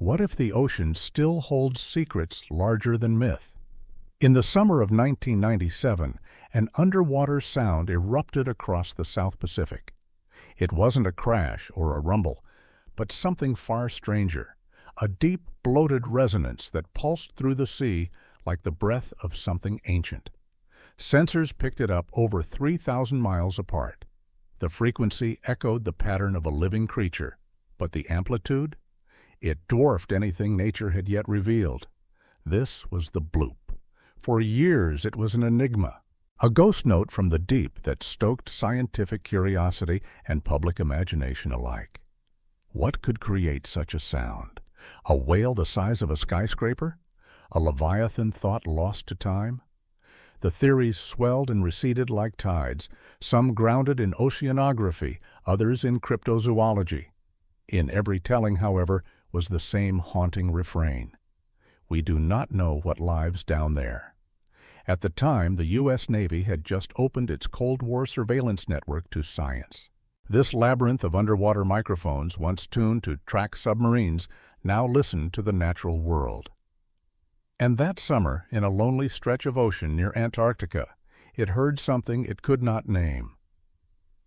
what if the ocean still holds secrets larger than myth? In the summer of 1997, an underwater sound erupted across the South Pacific. It wasn't a crash or a rumble, but something far stranger, a deep, bloated resonance that pulsed through the sea like the breath of something ancient. Sensors picked it up over 3,000 miles apart. The frequency echoed the pattern of a living creature, but the amplitude? It dwarfed anything nature had yet revealed. This was the Bloop. For years it was an enigma, a ghost note from the deep that stoked scientific curiosity and public imagination alike. What could create such a sound? A whale the size of a skyscraper? A leviathan thought lost to time? The theories swelled and receded like tides, some grounded in oceanography, others in cryptozoology. In every telling, however, was the same haunting refrain. We do not know what lives down there. At the time, the U.S. Navy had just opened its Cold War surveillance network to science. This labyrinth of underwater microphones, once tuned to track submarines, now listened to the natural world. And that summer, in a lonely stretch of ocean near Antarctica, it heard something it could not name.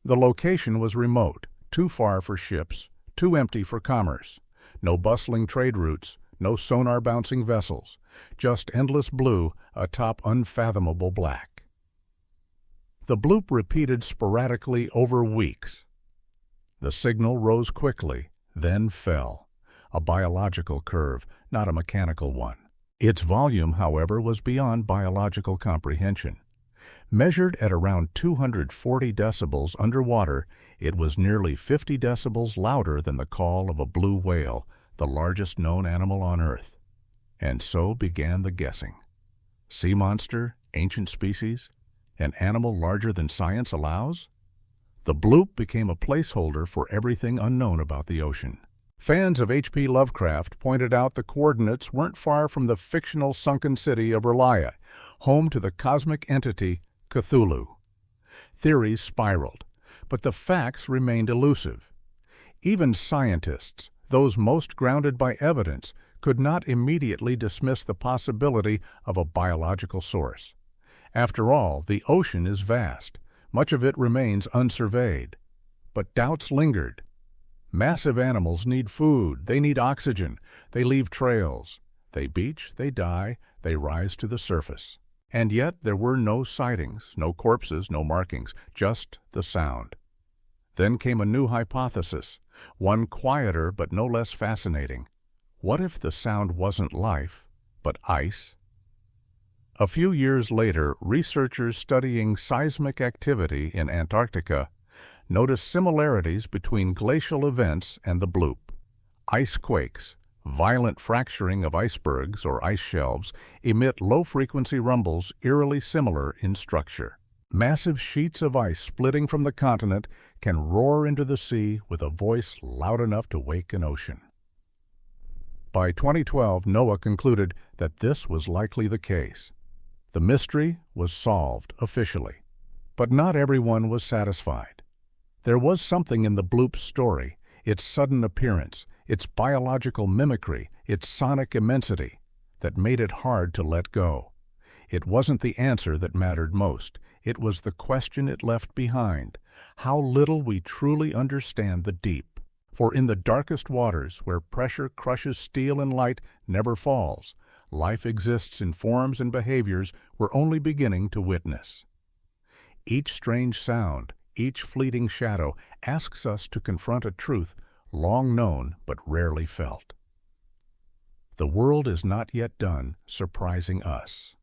The location was remote, too far for ships, too empty for commerce. No bustling trade routes, no sonar-bouncing vessels, just endless blue atop unfathomable black. The Bloop repeated sporadically over weeks. The signal rose quickly, then fell, a biological curve, not a mechanical one. Its volume, however, was beyond biological comprehension. Measured at around 240 decibels underwater, it was nearly 50 decibels louder than the call of a blue whale, the largest known animal on Earth. And so began the guessing. Sea monster, ancient species, an animal larger than science allows? The Bloop became a placeholder for everything unknown about the ocean. Fans of H.P. Lovecraft pointed out the coordinates weren't far from the fictional sunken city of Barreleye, home to the cosmic entity Cthulhu. Theories spiraled, but the facts remained elusive. Even scientists, those most grounded by evidence, could not immediately dismiss the possibility of a biological source. After all, the ocean is vast. Much of it remains unsurveyed. But doubts lingered. Massive animals need food, they need oxygen, they leave trails. They beach, they die, they rise to the surface. And yet there were no sightings, no corpses, no markings, just the sound. Then came a new hypothesis, one quieter but no less fascinating. What if the sound wasn't life, but ice? A few years later, researchers studying seismic activity in Antarctica noticed similarities between glacial events and the Bloop. Ice quakes, violent fracturing of icebergs or ice shelves, emit low-frequency rumbles eerily similar in structure. Massive sheets of ice splitting from the continent can roar into the sea with a voice loud enough to wake an ocean. By 2012, NOAA concluded that this was likely the case. The mystery was solved officially, but not everyone was satisfied. There was something in the Bloop's story, its sudden appearance, its biological mimicry, its sonic immensity, that made it hard to let go. It wasn't the answer that mattered most. It was the question it left behind, how little we truly understand the deep. For in the darkest waters, where pressure crushes steel and light never falls, life exists in forms and behaviors we're only beginning to witness. Each strange sound, each fleeting shadow asks us to confront a truth long known but rarely felt. The world is not yet done surprising us.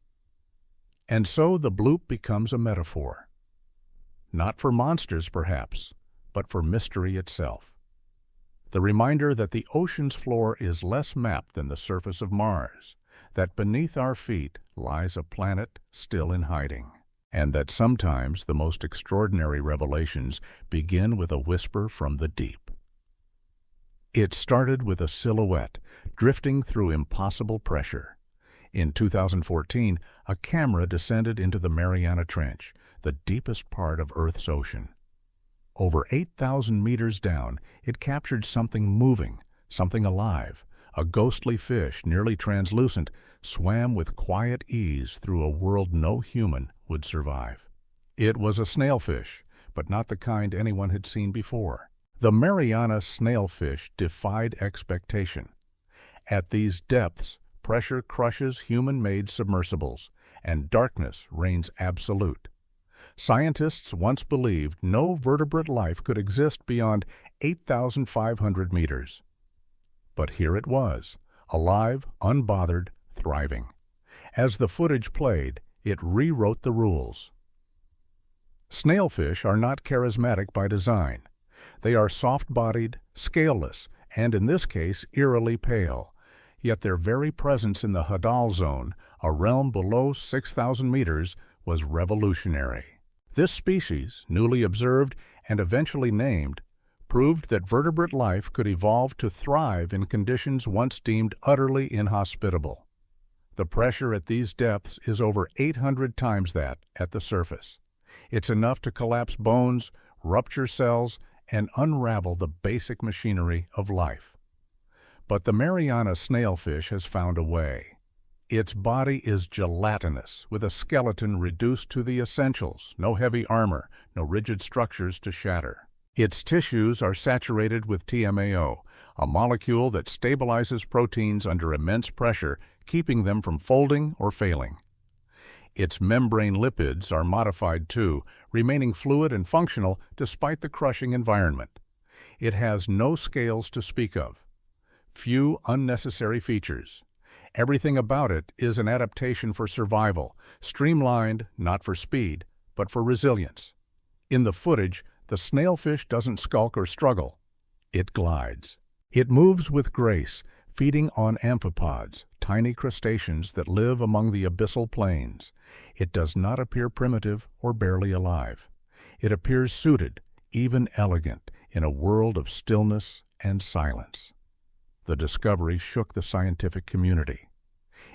And so the Bloop becomes a metaphor. Not for monsters, perhaps, but for mystery itself. The reminder that the ocean's floor is less mapped than the surface of Mars, that beneath our feet lies a planet still in hiding, and that sometimes the most extraordinary revelations begin with a whisper from the deep. It started with a silhouette drifting through impossible pressure. In 2014, a camera descended into the Mariana Trench, the deepest part of Earth's ocean. Over 8,000 meters down, it captured something moving, something alive, A ghostly fish, nearly translucent, swam with quiet ease through a world no human would survive. It was a snailfish, but not the kind anyone had seen before. The Mariana Snailfish defied expectation. At these depths, pressure crushes human-made submersibles, and darkness reigns absolute. Scientists once believed no vertebrate life could exist beyond 8,500 meters. But here it was, alive, unbothered, thriving. As the footage played, it rewrote the rules. Snailfish are not charismatic by design. They are soft-bodied, scaleless, and in this case eerily pale. Yet their very presence in the Hadal zone, a realm below 6,000 meters, was revolutionary. This species, newly observed and eventually named, proved that vertebrate life could evolve to thrive in conditions once deemed utterly inhospitable. The pressure at these depths is over 800 times that at the surface. It's enough to collapse bones, rupture cells, and unravel the basic machinery of life. But the Mariana Snailfish has found a way. Its body is gelatinous, with a skeleton reduced to the essentials, no heavy armor, no rigid structures to shatter. Its tissues are saturated with TMAO, a molecule that stabilizes proteins under immense pressure, keeping them from folding or failing. Its membrane lipids are modified too, remaining fluid and functional despite the crushing environment. It has no scales to speak of. Few unnecessary features. Everything about it is an adaptation for survival, streamlined not for speed, but for resilience. In the footage, the snailfish doesn't skulk or struggle. It glides. It moves with grace, feeding on amphipods, tiny crustaceans that live among the abyssal plains. It does not appear primitive or barely alive. It appears suited, even elegant, in a world of stillness and silence. The discovery shook the scientific community.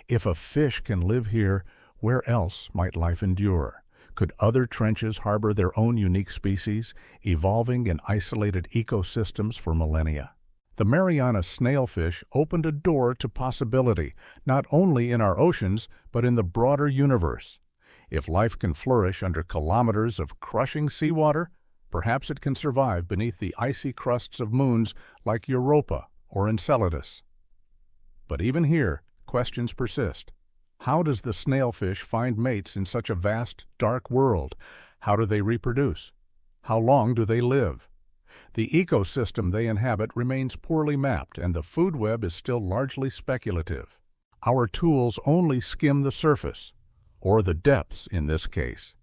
If a fish can live here, where else might life endure? Could other trenches harbor their own unique species, evolving in isolated ecosystems for millennia? The Mariana Snailfish opened a door to possibility, not only in our oceans, but in the broader universe. If life can flourish under kilometers of crushing seawater, perhaps it can survive beneath the icy crusts of moons like Europa or Enceladus. But even here, questions persist. How does the snailfish find mates in such a vast, dark world? How do they reproduce? How long do they live? The ecosystem they inhabit remains poorly mapped, and the food web is still largely speculative. Our tools only skim the surface, or the depths in this case.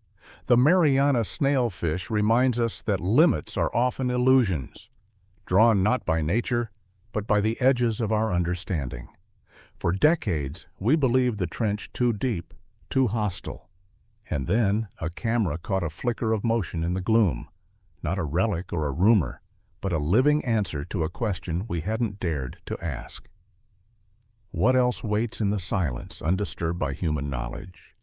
The Mariana Snailfish reminds us that limits are often illusions, drawn not by nature, but by the edges of our understanding. For decades, we believed the trench too deep, too hostile. And then a camera caught a flicker of motion in the gloom. Not a relic or a rumor, but a living answer to a question we hadn't dared to ask. What else waits in the silence, undisturbed by human knowledge?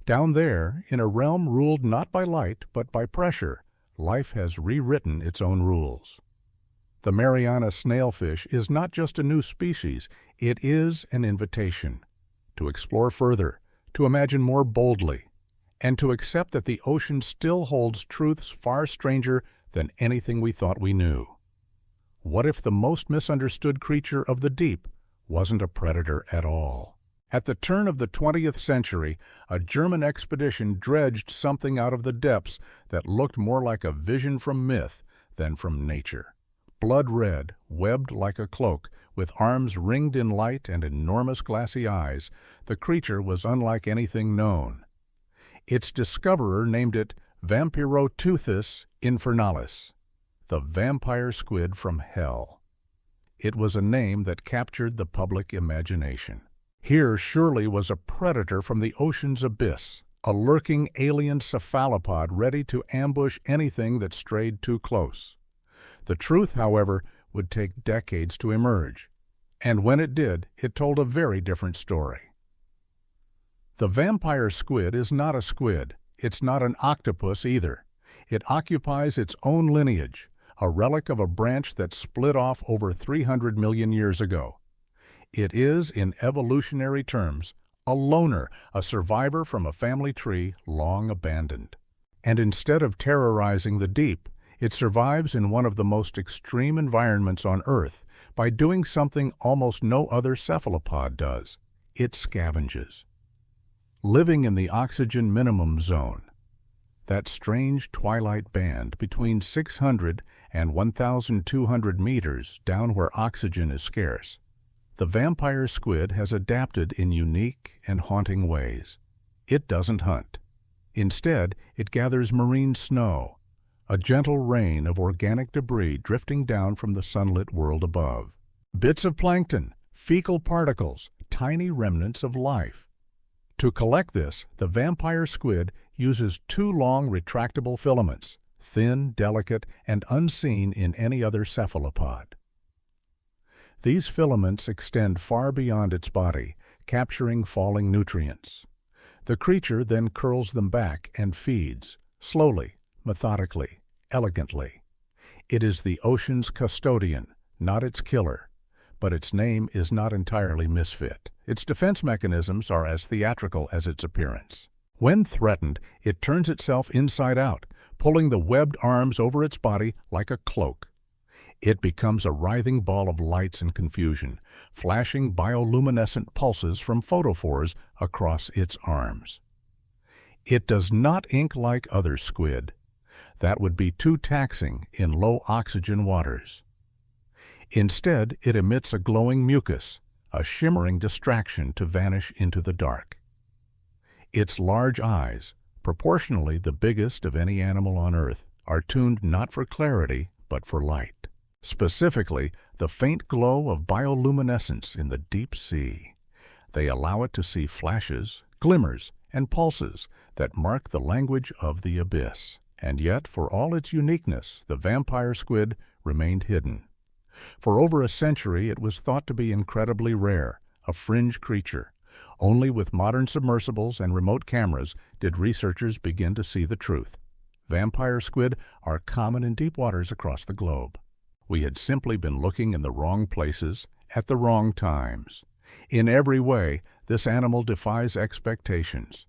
Down there, in a realm ruled not by light, but by pressure, life has rewritten its own rules. The Mariana Snailfish is not just a new species, it is an invitation to explore further, to imagine more boldly, and to accept that the ocean still holds truths far stranger than anything we thought we knew. What if the most misunderstood creature of the deep wasn't a predator at all? At the turn of the 20th century, a German expedition dredged something out of the depths that looked more like a vision from myth than from nature. Blood red, webbed like a cloak, with arms ringed in light and enormous glassy eyes, the creature was unlike anything known. Its discoverer named it Vampiroteuthis infernalis, the vampire squid from hell. It was a name that captured the public imagination. Here surely was a predator from the ocean's abyss, a lurking alien cephalopod ready to ambush anything that strayed too close. The truth, however, would take decades to emerge, and when it did, it told a very different story. The vampire squid is not a squid. It's not an octopus either. It occupies its own lineage, a relic of a branch that split off over 300 million years ago. It is, in evolutionary terms, a loner, a survivor from a family tree long abandoned. And instead of terrorizing the deep, it survives in one of the most extreme environments on Earth by doing something almost no other cephalopod does. It scavenges. Living in the oxygen minimum zone, that strange twilight band between 600 and 1,200 meters down where oxygen is scarce, the vampire squid has adapted in unique and haunting ways. It doesn't hunt. Instead, it gathers marine snow, a gentle rain of organic debris drifting down from the sunlit world above. Bits of plankton, fecal particles, tiny remnants of life. To collect this, the vampire squid uses 2 long retractable filaments, thin, delicate, and unseen in any other cephalopod. These filaments extend far beyond its body, capturing falling nutrients. The creature then curls them back and feeds, slowly, methodically, elegantly. It is the ocean's custodian, not its killer. But its name is not entirely misfit. Its defense mechanisms are as theatrical as its appearance. When threatened, it turns itself inside out, pulling the webbed arms over its body like a cloak. It becomes a writhing ball of lights and confusion, flashing bioluminescent pulses from photophores across its arms. It does not ink like other squid. That would be too taxing in low-oxygen waters. Instead, it emits a glowing mucus, a shimmering distraction to vanish into the dark. Its large eyes, proportionally the biggest of any animal on Earth, are tuned not for clarity, but for light. Specifically, the faint glow of bioluminescence in the deep sea. They allow it to see flashes, glimmers, and pulses that mark the language of the abyss. And yet, for all its uniqueness, the vampire squid remained hidden. For over a century, it was thought to be incredibly rare, a fringe creature. Only with modern submersibles and remote cameras did researchers begin to see the truth. Vampire squid are common in deep waters across the globe. We had simply been looking in the wrong places at the wrong times. In every way, this animal defies expectations.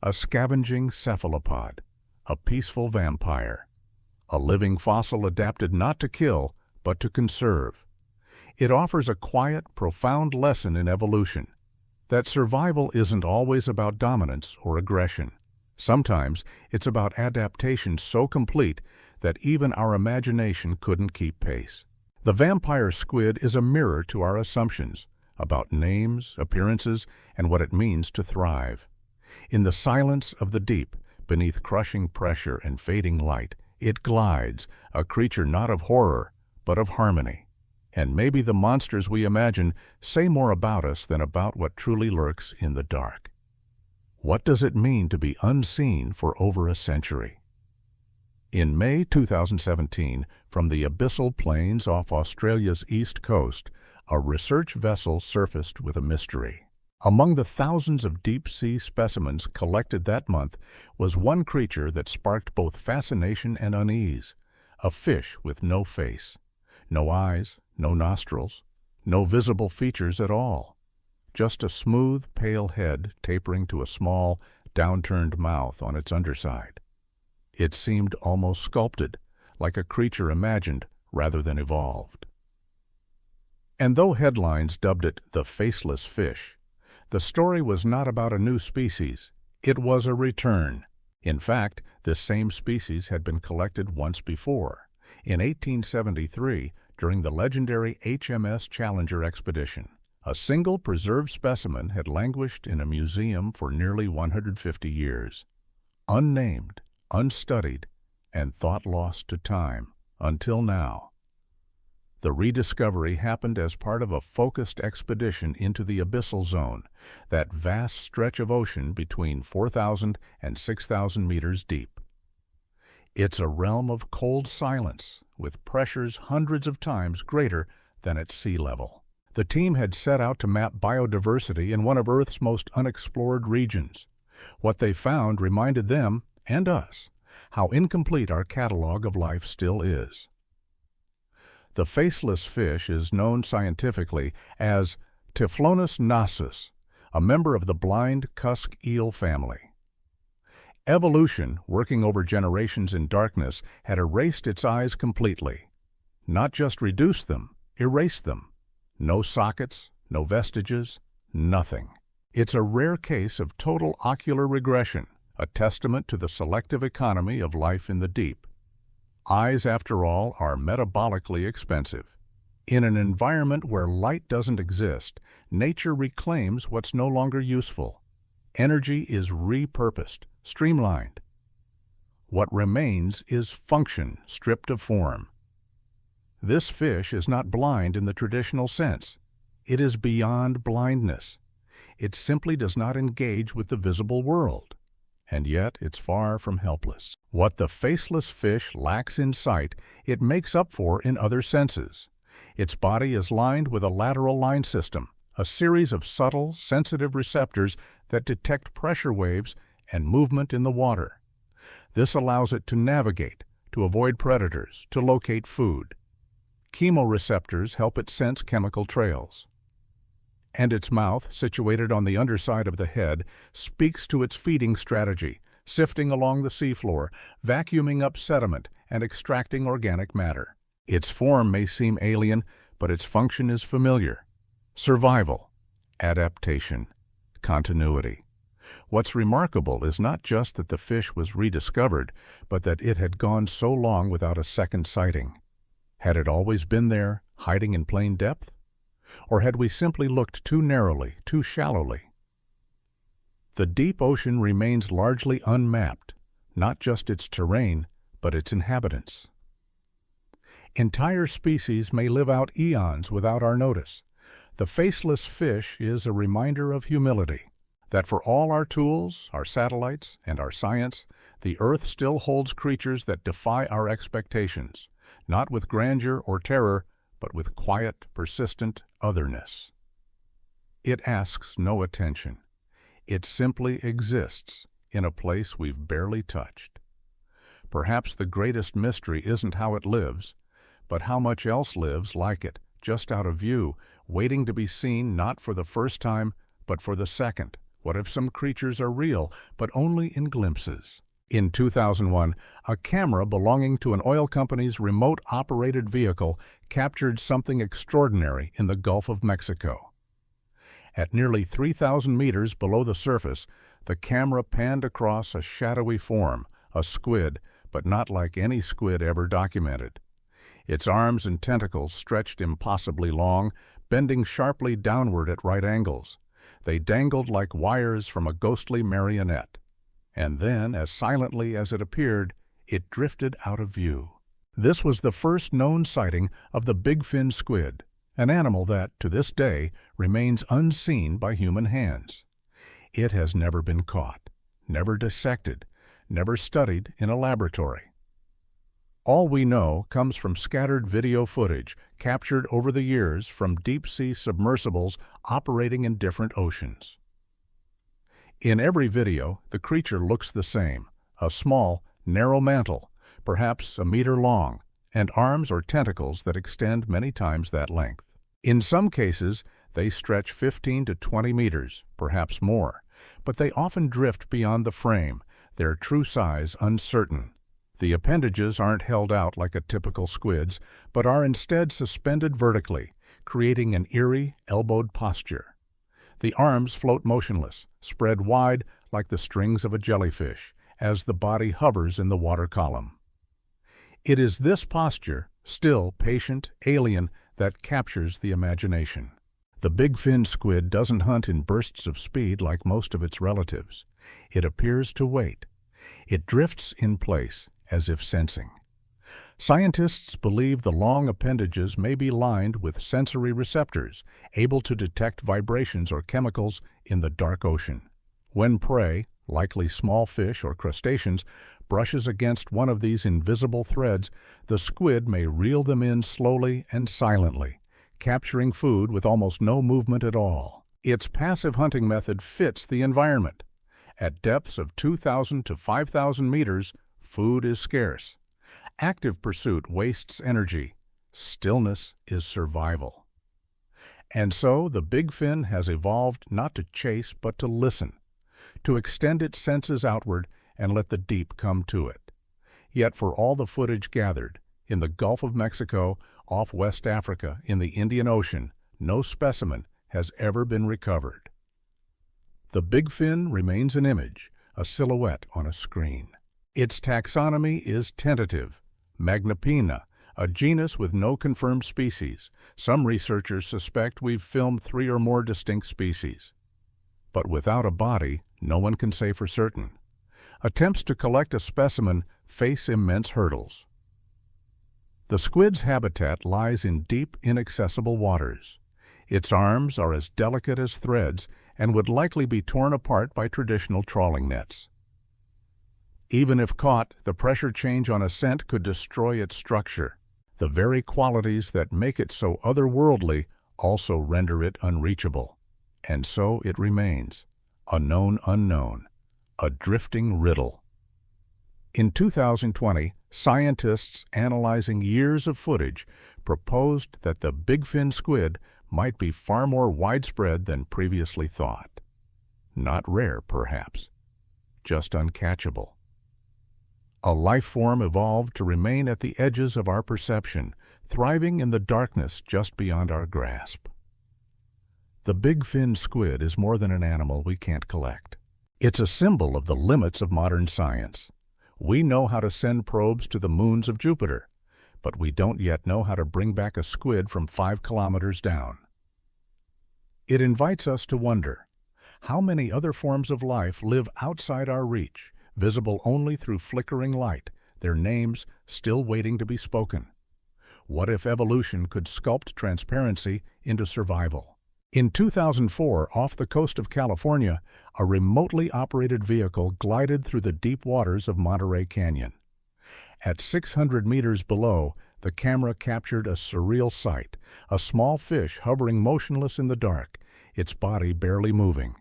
A scavenging cephalopod, a peaceful vampire, a living fossil adapted not to kill, but to conserve. It offers a quiet, profound lesson in evolution, that survival isn't always about dominance or aggression. Sometimes it's about adaptation so complete that even our imagination couldn't keep pace. The vampire squid is a mirror to our assumptions about names, appearances, and what it means to thrive. In the silence of the deep, beneath crushing pressure and fading light, it glides, a creature not of horror, but of harmony. And maybe the monsters we imagine say more about us than about what truly lurks in the dark. What does it mean to be unseen for over a century? In May 2017, from the abyssal plains off Australia's east coast, a research vessel surfaced with a mystery. Among the thousands of deep-sea specimens collected that month was one creature that sparked both fascination and unease, a fish with no face, no eyes, no nostrils, no visible features at all, just a smooth, pale head tapering to a small, downturned mouth on its underside. It seemed almost sculpted, like a creature imagined rather than evolved. And though headlines dubbed it the Faceless Fish, the story was not about a new species. It was a return. In fact, this same species had been collected once before, in 1873, during the legendary HMS Challenger expedition. A single preserved specimen had languished in a museum for nearly 150 years, unnamed, unstudied, and thought lost to time, until now. The rediscovery happened as part of a focused expedition into the abyssal zone, that vast stretch of ocean between 4,000 and 6,000 meters deep. It's a realm of cold silence, with pressures hundreds of times greater than at sea level. The team had set out to map biodiversity in one of Earth's most unexplored regions. What they found reminded them, and us, how incomplete our catalog of life still is. The faceless fish is known scientifically as Typhlonus nasus, a member of the blind cusk eel family. Evolution, working over generations in darkness, had erased its eyes completely. Not just reduced them, erased them. No sockets, no vestiges, nothing. It's a rare case of total ocular regression, a testament to the selective economy of life in the deep. Eyes, after all, are metabolically expensive. In an environment where light doesn't exist, nature reclaims what's no longer useful. Energy is repurposed, streamlined. What remains is function stripped of form. This fish is not blind in the traditional sense. It is beyond blindness. It simply does not engage with the visible world. And yet it's far from helpless. What the faceless fish lacks in sight, it makes up for in other senses. Its body is lined with a lateral line system, a series of subtle, sensitive receptors that detect pressure waves and movement in the water. This allows it to navigate, to avoid predators, to locate food. Chemoreceptors help it sense chemical trails. And its mouth, situated on the underside of the head, speaks to its feeding strategy, sifting along the seafloor, vacuuming up sediment, and extracting organic matter. Its form may seem alien, but its function is familiar. Survival, adaptation, continuity. What's remarkable is not just that the fish was rediscovered, but that it had gone so long without a second sighting. Had it always been there, hiding in plain depth? Or had we simply looked too narrowly, too shallowly? The deep ocean remains largely unmapped, not just its terrain, but its inhabitants. Entire species may live out eons without our notice. The faceless fish is a reminder of humility, that for all our tools, our satellites, and our science, the Earth still holds creatures that defy our expectations, not with grandeur or terror, but with quiet, persistent otherness. It asks no attention. It simply exists in a place we've barely touched. Perhaps the greatest mystery isn't how it lives, but how much else lives like it, just out of view, waiting to be seen not for the first time, but for the second. What if some creatures are real, but only in glimpses? In 2001, a camera belonging to an oil company's remote-operated vehicle captured something extraordinary in the Gulf of Mexico. At nearly 3,000 meters below the surface, the camera panned across a shadowy form, a squid, but not like any squid ever documented. Its arms and tentacles stretched impossibly long, bending sharply downward at right angles. They dangled like wires from a ghostly marionette. And then, as silently as it appeared, it drifted out of view. This was the first known sighting of the Bigfin Squid, an animal that, to this day, remains unseen by human hands. It has never been caught, never dissected, never studied in a laboratory. All we know comes from scattered video footage captured over the years from deep-sea submersibles operating in different oceans. In every video, the creature looks the same, a small, narrow mantle, perhaps a meter long, and arms or tentacles that extend many times that length. In some cases, they stretch 15 to 20 meters, perhaps more, but they often drift beyond the frame, their true size uncertain. The appendages aren't held out like a typical squid's, but are instead suspended vertically, creating an eerie, elbowed posture. The arms float motionless, spread wide like the strings of a jellyfish, as the body hovers in the water column. It is this posture, still patient, alien, that captures the imagination. The Bigfin squid doesn't hunt in bursts of speed like most of its relatives. It appears to wait. It drifts in place, as if sensing. Scientists believe the long appendages may be lined with sensory receptors, able to detect vibrations or chemicals in the dark ocean. When prey, likely small fish or crustaceans, brushes against one of these invisible threads, the squid may reel them in slowly and silently, capturing food with almost no movement at all. Its passive hunting method fits the environment. At depths of 2,000 to 5,000 meters, food is scarce. Active pursuit wastes energy. Stillness is survival. And so the bigfin has evolved not to chase but to listen, to extend its senses outward and let the deep come to it. Yet for all the footage gathered, in the Gulf of Mexico, off West Africa, in the Indian Ocean, no specimen has ever been recovered. The bigfin remains an image, a silhouette on a screen. Its taxonomy is tentative. Magnapina, a genus with no confirmed species. Some researchers suspect we've filmed 3 or more distinct species. But without a body, no one can say for certain. Attempts to collect a specimen face immense hurdles. The squid's habitat lies in deep, inaccessible waters. Its arms are as delicate as threads and would likely be torn apart by traditional trawling nets. Even if caught, the pressure change on a scent could destroy its structure. The very qualities that make it so otherworldly also render it unreachable. And so it remains, a known unknown, a drifting riddle. In 2020, scientists analyzing years of footage proposed that the bigfin squid might be far more widespread than previously thought. Not rare, perhaps, just uncatchable. A life form evolved to remain at the edges of our perception, thriving in the darkness just beyond our grasp. The bigfin squid is more than an animal we can't collect. It's a symbol of the limits of modern science. We know how to send probes to the moons of Jupiter, but we don't yet know how to bring back a squid from 5 kilometers down. It invites us to wonder, how many other forms of life live outside our reach, visible only through flickering light, their names still waiting to be spoken? What if evolution could sculpt transparency into survival? In 2004, off the coast of California, a remotely operated vehicle glided through the deep waters of Monterey Canyon. At 600 meters below, the camera captured a surreal sight, a small fish hovering motionless in the dark, its body barely moving.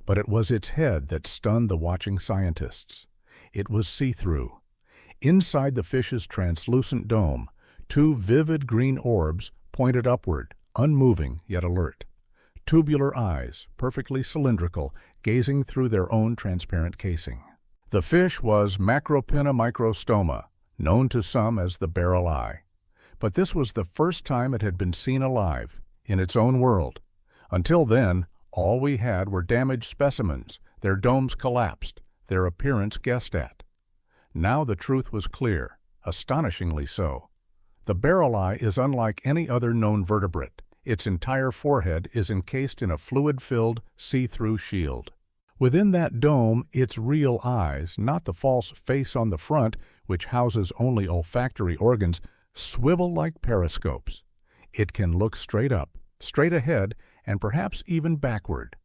But it was its head that stunned the watching scientists. It was see-through. Inside the fish's translucent dome, 2 vivid green orbs pointed upward, unmoving yet alert. Tubular eyes, perfectly cylindrical, gazing through their own transparent casing. The fish was Macropina microstoma, known to some as the barreleye. But this was the first time it had been seen alive, in its own world. Until then, all we had were damaged specimens, their domes collapsed, their appearance guessed at. Now the truth was clear, astonishingly so. The barreleye is unlike any other known vertebrate. Its entire forehead is encased in a fluid-filled, see-through shield. Within that dome, its real eyes, not the false face on the front, which houses only olfactory organs, swivel like periscopes. It can look straight up, straight ahead, and perhaps even backward.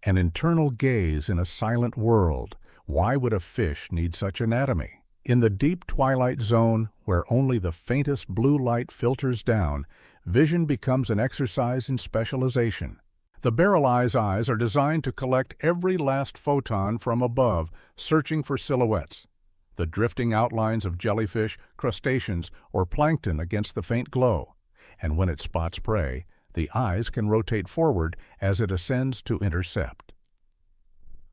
An internal gaze in a silent world. Why would a fish need such anatomy? In the deep twilight zone, where only the faintest blue light filters down, vision becomes an exercise in specialization. The barreleye's eyes are designed to collect every last photon from above, searching for silhouettes. The drifting outlines of jellyfish, crustaceans, or plankton against the faint glow. And when it spots prey, the eyes can rotate forward as it ascends to intercept.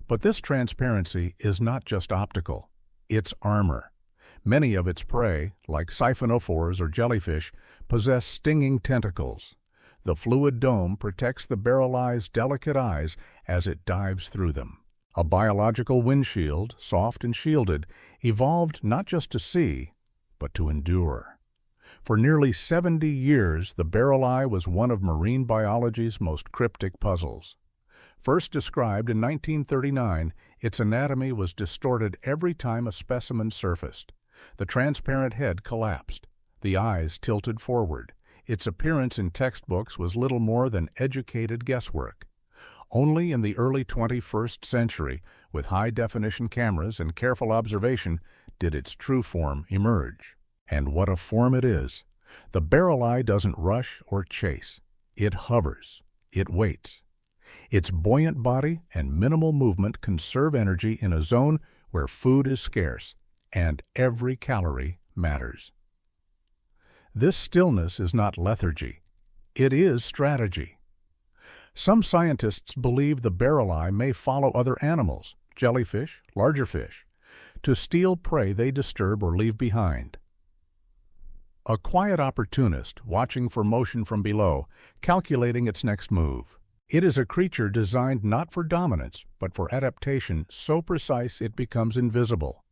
But this transparency is not just optical. It's armor. Many of its prey, like siphonophores or jellyfish, possess stinging tentacles. The fluid dome protects the barreleye's delicate eyes as it dives through them. A biological windshield, soft and shielded, evolved not just to see, but to endure. For nearly 70 years, the barreleye was one of marine biology's most cryptic puzzles. First described in 1939, its anatomy was distorted every time a specimen surfaced. The transparent head collapsed, the eyes tilted forward. Its appearance in textbooks was little more than educated guesswork. Only in the early 21st century, with high-definition cameras and careful observation, did its true form emerge. And what a form it is! The barreleye doesn't rush or chase. It hovers. It waits. Its buoyant body and minimal movement conserve energy in a zone where food is scarce, and every calorie matters. This stillness is not lethargy. It is strategy. Some scientists believe the barreleye may follow other animals, jellyfish, larger fish, to steal prey they disturb or leave behind. A quiet opportunist watching for motion from below, calculating its next move. It is a creature designed not for dominance, but for adaptation so precise it becomes invisible.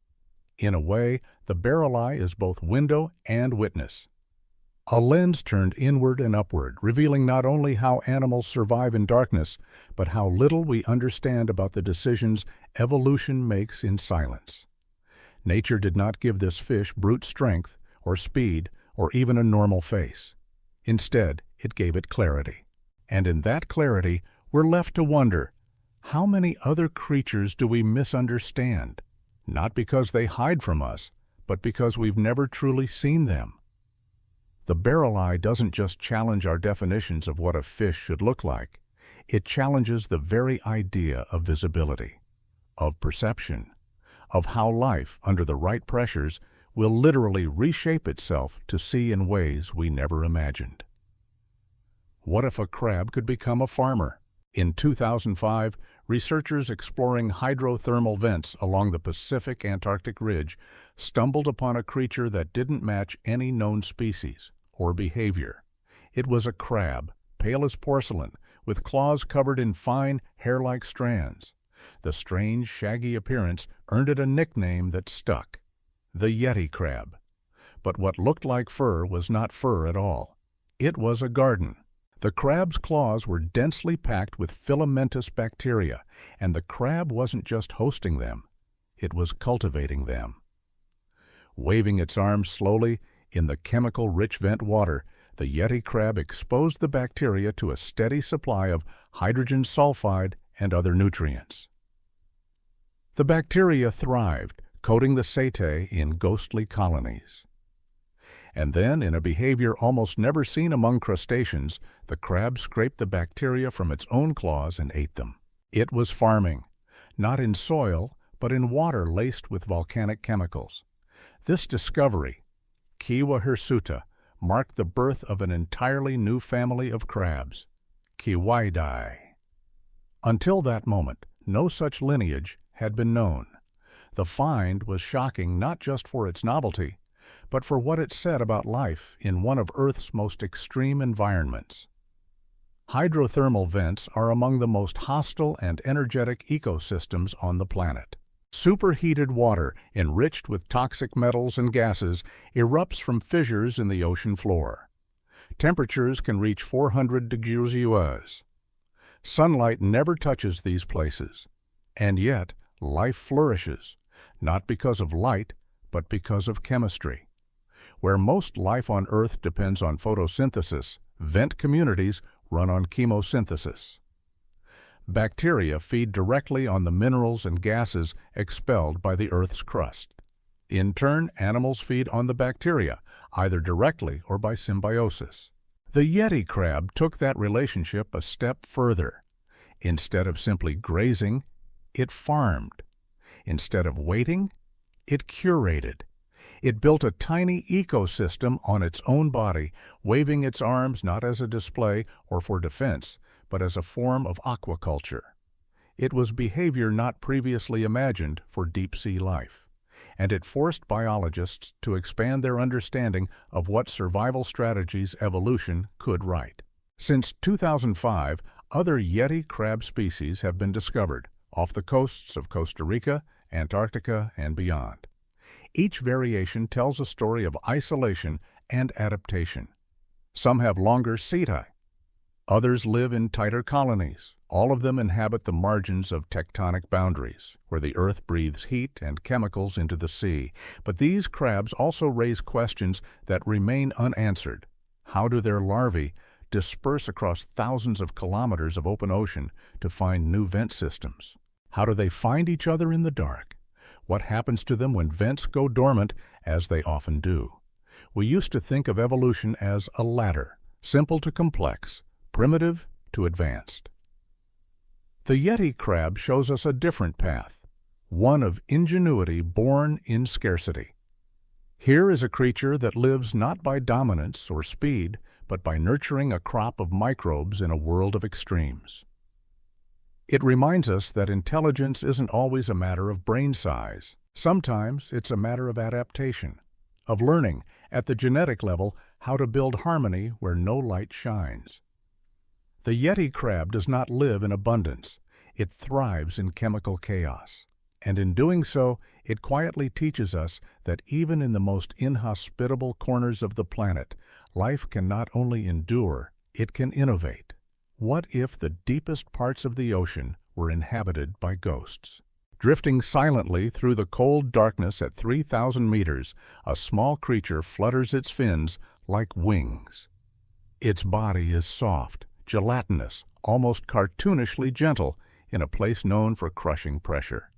In a way, the barreleye is both window and witness. A lens turned inward and upward, revealing not only how animals survive in darkness, but how little we understand about the decisions evolution makes in silence. Nature did not give this fish brute strength, or speed, or even a normal face. Instead, it gave it clarity. And in that clarity, we're left to wonder, how many other creatures do we misunderstand? Not because they hide from us, but because we've never truly seen them. The barreleye doesn't just challenge our definitions of what a fish should look like. It challenges the very idea of visibility, of perception, of how life, under the right pressures, will literally reshape itself to see in ways we never imagined. What if a crab could become a farmer? In 2005, researchers exploring hydrothermal vents along the Pacific Antarctic Ridge stumbled upon a creature that didn't match any known species or behavior. It was a crab, pale as porcelain, with claws covered in fine, hair-like strands. The strange, shaggy appearance earned it a nickname that stuck: the Yeti crab. But what looked like fur was not fur at all. It was a garden. The crab's claws were densely packed with filamentous bacteria, and the crab wasn't just hosting them, it was cultivating them. Waving its arms slowly in the chemical-rich vent water, the Yeti crab exposed the bacteria to a steady supply of hydrogen sulfide and other nutrients. The bacteria thrived, coating the setae in ghostly colonies. And then, in a behavior almost never seen among crustaceans, the crab scraped the bacteria from its own claws and ate them. It was farming, not in soil, but in water laced with volcanic chemicals. This discovery, Kiwa hirsuta, marked the birth of an entirely new family of crabs, Kiwaidae. Until that moment, no such lineage had been known. The find was shocking not just for its novelty, but for what it said about life in one of Earth's most extreme environments. Hydrothermal vents are among the most hostile and energetic ecosystems on the planet. Superheated water, enriched with toxic metals and gases, erupts from fissures in the ocean floor. Temperatures can reach 400 degrees US. Sunlight never touches these places, and yet life flourishes, not because of light, but because of chemistry. Where most life on Earth depends on photosynthesis, vent communities run on chemosynthesis. Bacteria feed directly on the minerals and gases expelled by the Earth's crust. In turn, animals feed on the bacteria, either directly or by symbiosis. The Yeti crab took that relationship a step further. Instead of simply grazing, it farmed. Instead of waiting, it curated. It built a tiny ecosystem on its own body, waving its arms not as a display or for defense, but as a form of aquaculture. It was behavior not previously imagined for deep-sea life, and it forced biologists to expand their understanding of what survival strategies evolution could write. Since 2005, other Yeti crab species have been discovered off the coasts of Costa Rica, Antarctica, and beyond. Each variation tells a story of isolation and adaptation. Some have longer setae. Others live in tighter colonies. All of them inhabit the margins of tectonic boundaries, where the Earth breathes heat and chemicals into the sea. But these crabs also raise questions that remain unanswered. How do their larvae disperse across thousands of kilometers of open ocean to find new vent systems? How do they find each other in the dark? What happens to them when vents go dormant, as they often do? We used to think of evolution as a ladder, simple to complex, primitive to advanced. The Yeti crab shows us a different path, one of ingenuity born in scarcity. Here is a creature that lives not by dominance or speed, but by nurturing a crop of microbes in a world of extremes. It reminds us that intelligence isn't always a matter of brain size. Sometimes it's a matter of adaptation, of learning, at the genetic level, how to build harmony where no light shines. The Yeti crab does not live in abundance. It thrives in chemical chaos. And in doing so, it quietly teaches us that even in the most inhospitable corners of the planet, life can not only endure, it can innovate. What if the deepest parts of the ocean were inhabited by ghosts? Drifting silently through the cold darkness at 3,000 meters, a small creature flutters its fins like wings. Its body is soft, gelatinous, almost cartoonishly gentle in a place known for crushing pressure.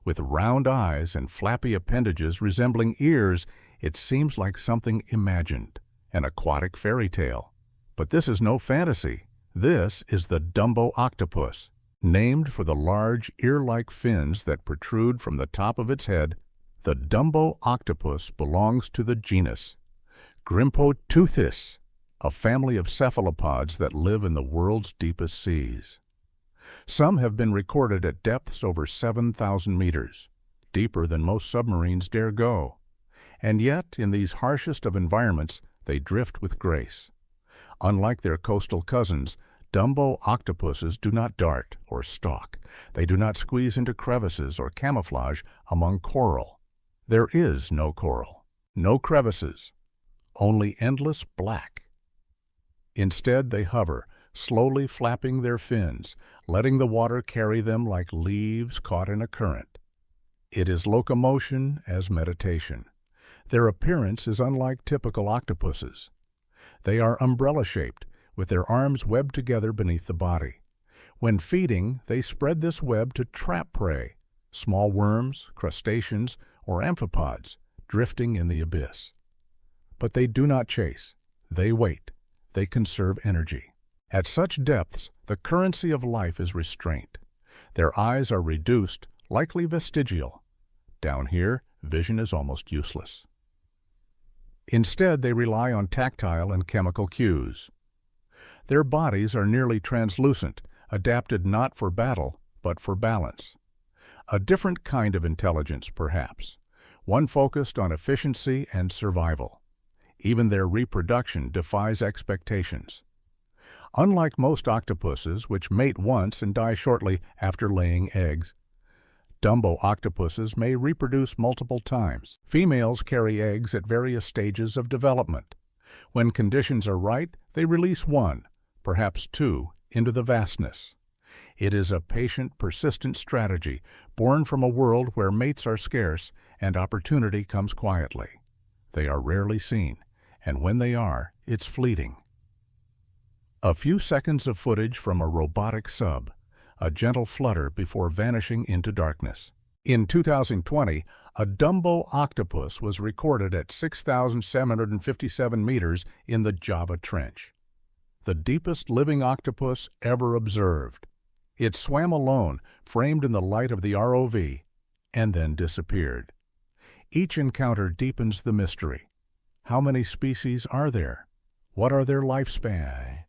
With round eyes and flappy appendages resembling ears, it seems like something imagined, an aquatic fairy tale. But this is no fantasy. This is the Dumbo octopus. Named for the large, ear-like fins that protrude from the top of its head, the Dumbo octopus belongs to the genus Grimpoteuthis, a family of cephalopods that live in the world's deepest seas. Some have been recorded at depths over 7,000 meters, deeper than most submarines dare go. And yet, in these harshest of environments, they drift with grace. Unlike their coastal cousins, Dumbo octopuses do not dart or stalk. They do not squeeze into crevices or camouflage among coral. There is no coral, no crevices, only endless black. Instead, they hover, slowly flapping their fins, letting the water carry them like leaves caught in a current. It is locomotion as meditation. Their appearance is unlike typical octopuses. They are umbrella-shaped, with their arms webbed together beneath the body. When feeding, they spread this web to trap prey, small worms, crustaceans, or amphipods, drifting in the abyss. But they do not chase. They wait. They conserve energy. At such depths, the currency of life is restraint. Their eyes are reduced, likely vestigial. Down here, vision is almost useless. Instead, they rely on tactile and chemical cues. Their bodies are nearly translucent, adapted not for battle, but for balance. A different kind of intelligence, perhaps, one focused on efficiency and survival. Even their reproduction defies expectations. Unlike most octopuses, which mate once and die shortly after laying eggs, Dumbo octopuses may reproduce multiple times. Females carry eggs at various stages of development. When conditions are right, they release one, perhaps two, into the vastness. It is a patient, persistent strategy, born from a world where mates are scarce and opportunity comes quietly. They are rarely seen, and when they are, it's fleeting. A few seconds of footage from a robotic sub, a gentle flutter before vanishing into darkness. In 2020, a Dumbo octopus was recorded at 6,757 meters in the Java Trench, the deepest living octopus ever observed. It swam alone, framed in the light of the ROV, and then disappeared. Each encounter deepens the mystery. How many species are there? What are their lifespans?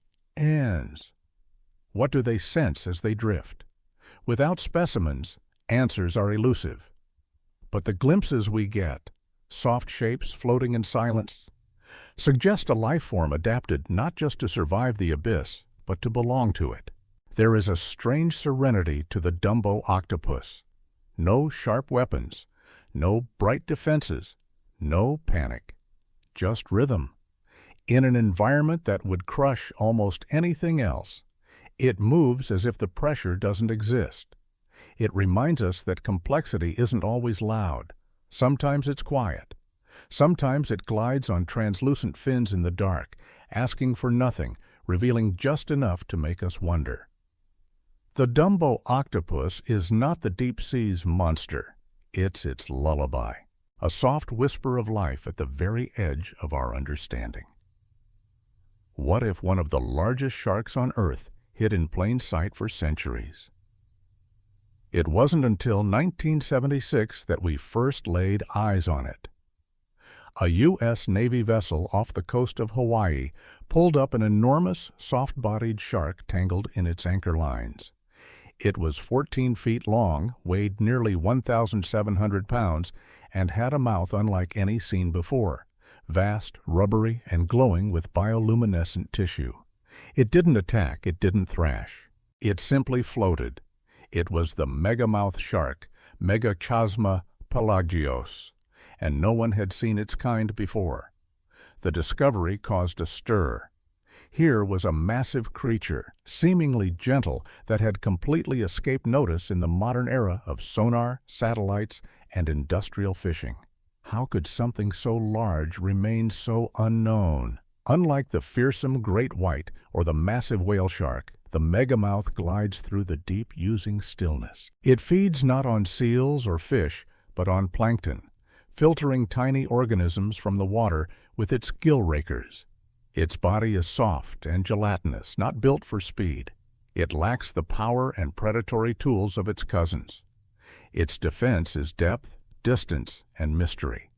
What do they sense as they drift? Without specimens, answers are elusive. But the glimpses we get, soft shapes floating in silence, suggest a life form adapted not just to survive the abyss, but to belong to it. There is a strange serenity to the Dumbo octopus. No sharp weapons, no bright defenses, no panic, just rhythm. In an environment that would crush almost anything else, it moves as if the pressure doesn't exist. It reminds us that complexity isn't always loud. Sometimes it's quiet. Sometimes it glides on translucent fins in the dark, asking for nothing, revealing just enough to make us wonder. The Dumbo octopus is not the deep sea's monster. It's its lullaby, a soft whisper of life at the very edge of our understanding. What if one of the largest sharks on Earth hid in plain sight for centuries? It wasn't until 1976 that we first laid eyes on it. A U.S. Navy vessel off the coast of Hawaii pulled up an enormous, soft-bodied shark tangled in its anchor lines. It was 14 feet long, weighed nearly 1,700 pounds, and had a mouth unlike any seen before, vast, rubbery, and glowing with bioluminescent tissue. It didn't attack, it didn't thrash. It simply floated. It was the megamouth shark, Megachasma pelagios, and no one had seen its kind before. The discovery caused a stir. Here was a massive creature, seemingly gentle, that had completely escaped notice in the modern era of sonar, satellites, and industrial fishing. How could something so large remain so unknown? Unlike the fearsome great white or the massive whale shark, the megamouth glides through the deep using stillness. It feeds not on seals or fish, but on plankton, filtering tiny organisms from the water with its gill rakers. Its body is soft and gelatinous, not built for speed. It lacks the power and predatory tools of its cousins. Its defense is depth, distance, and mystery.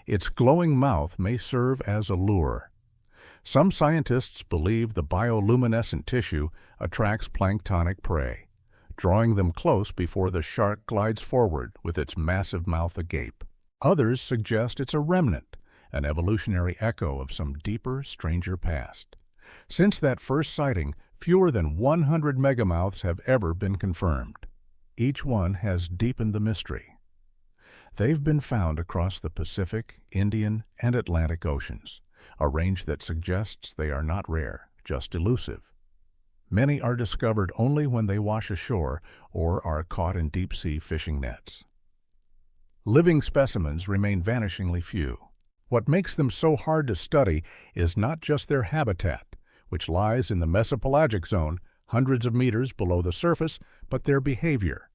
Its glowing mouth may serve as a lure. Some scientists believe the bioluminescent tissue attracts planktonic prey, drawing them close before the shark glides forward with its massive mouth agape. Others suggest it's a remnant, an evolutionary echo of some deeper, stranger past. Since that first sighting, fewer than 100 megamouths have ever been confirmed. Each one has deepened the mystery. They've been found across the Pacific, Indian, and Atlantic Oceans, a range that suggests they are not rare, just elusive. Many are discovered only when they wash ashore or are caught in deep-sea fishing nets. Living specimens remain vanishingly few. What makes them so hard to study is not just their habitat, which lies in the mesopelagic zone, hundreds of meters below the surface, but their behavior.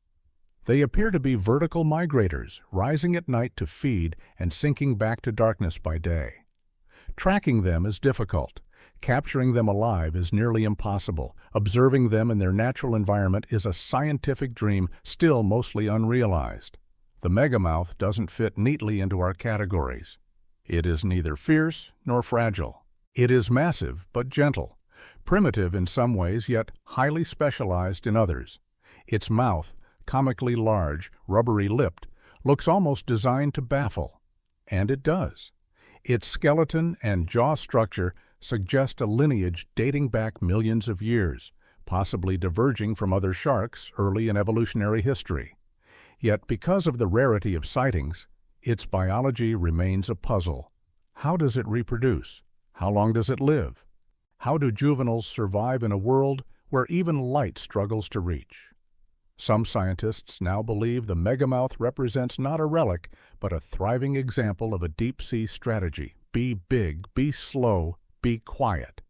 They appear to be vertical migrators, rising at night to feed and sinking back to darkness by day. Tracking them is difficult. Capturing them alive is nearly impossible. Observing them in their natural environment is a scientific dream still mostly unrealized. The megamouth doesn't fit neatly into our categories. It is neither fierce nor fragile. It is massive but gentle, primitive in some ways yet highly specialized in others. Its mouth, comically large, rubbery-lipped, looks almost designed to baffle. And it does. Its skeleton and jaw structure suggest a lineage dating back millions of years, possibly diverging from other sharks early in evolutionary history. Yet because of the rarity of sightings, its biology remains a puzzle. How does it reproduce? How long does it live? How do juveniles survive in a world where even light struggles to reach? Some scientists now believe the megamouth represents not a relic, but a thriving example of a deep-sea strategy. Be big, be slow, be quiet.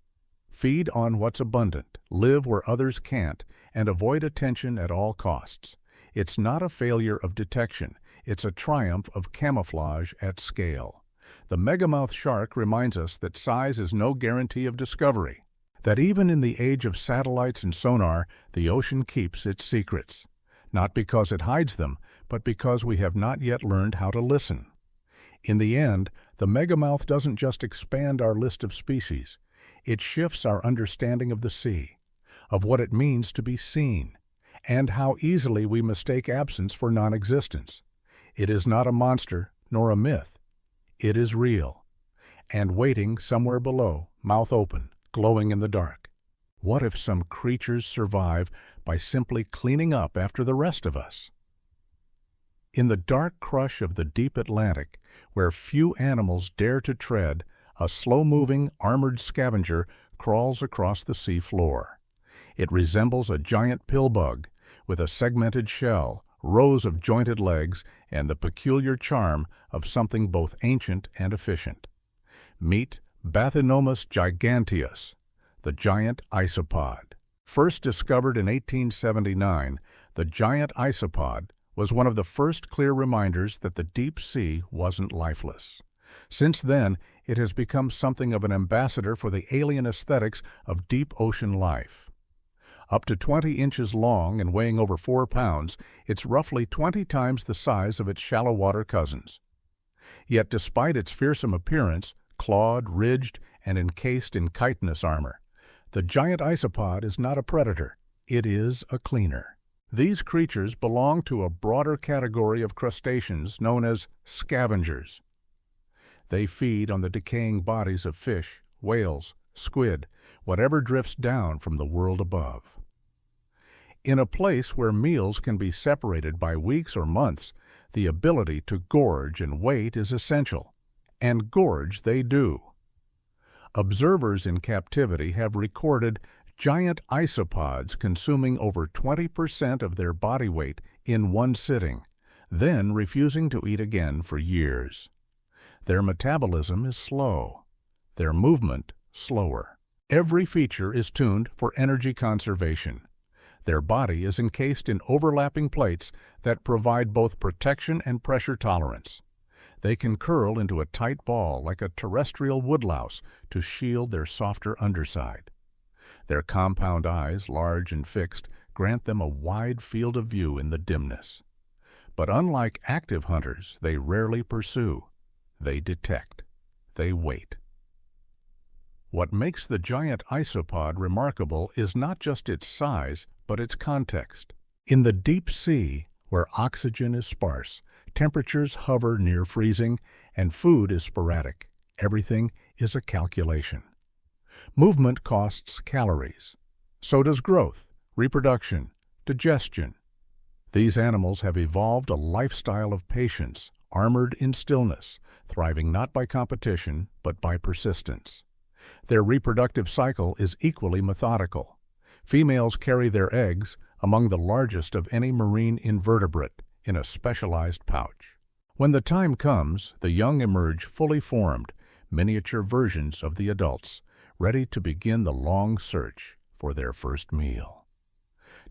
Feed on what's abundant, live where others can't, and avoid attention at all costs. It's not a failure of detection, it's a triumph of camouflage at scale. The megamouth shark reminds us that size is no guarantee of discovery, that even in the age of satellites and sonar, the ocean keeps its secrets. Not because it hides them, but because we have not yet learned how to listen. In the end, the megamouth doesn't just expand our list of species. It shifts our understanding of the sea, of what it means to be seen, and how easily we mistake absence for non-existence. It is not a monster nor a myth. It is real, and waiting somewhere below, mouth open, glowing in the dark. What if some creatures survive by simply cleaning up after the rest of us? In the dark crush of the deep Atlantic, where few animals dare to tread, a slow-moving, armored scavenger crawls across the sea floor. It resembles a giant pillbug, with a segmented shell, rows of jointed legs, and the peculiar charm of something both ancient and efficient. Meet Bathynomus giganteus, the giant isopod. First discovered in 1879, the giant isopod was one of the first clear reminders that the deep sea wasn't lifeless. Since then, it has become something of an ambassador for the alien aesthetics of deep ocean life. Up to 20 inches long and weighing over 4 pounds, it's roughly 20 times the size of its shallow water cousins. Yet despite its fearsome appearance, clawed, ridged, and encased in chitinous armor, the giant isopod is not a predator. It is a cleaner. These creatures belong to a broader category of crustaceans known as scavengers. They feed on the decaying bodies of fish, whales, squid, whatever drifts down from the world above. In a place where meals can be separated by weeks or months, the ability to gorge and wait is essential, and gorge they do. Observers in captivity have recorded giant isopods consuming over 20% of their body weight in one sitting, then refusing to eat again for years. Their metabolism is slow, their movement slower. Every feature is tuned for energy conservation. Their body is encased in overlapping plates that provide both protection and pressure tolerance. They can curl into a tight ball like a terrestrial woodlouse to shield their softer underside. Their compound eyes, large and fixed, grant them a wide field of view in the dimness. But unlike active hunters, they rarely pursue. They detect. They wait. What makes the giant isopod remarkable is not just its size, but its context. In the deep sea, where oxygen is sparse, temperatures hover near freezing, and food is sporadic, everything is a calculation. Movement costs calories. So does growth, reproduction, digestion. These animals have evolved a lifestyle of patience, armored in stillness, thriving not by competition, but by persistence. Their reproductive cycle is equally methodical. Females carry their eggs, among the largest of any marine invertebrate, in a specialized pouch. When the time comes, the young emerge fully formed, miniature versions of the adults, ready to begin the long search for their first meal.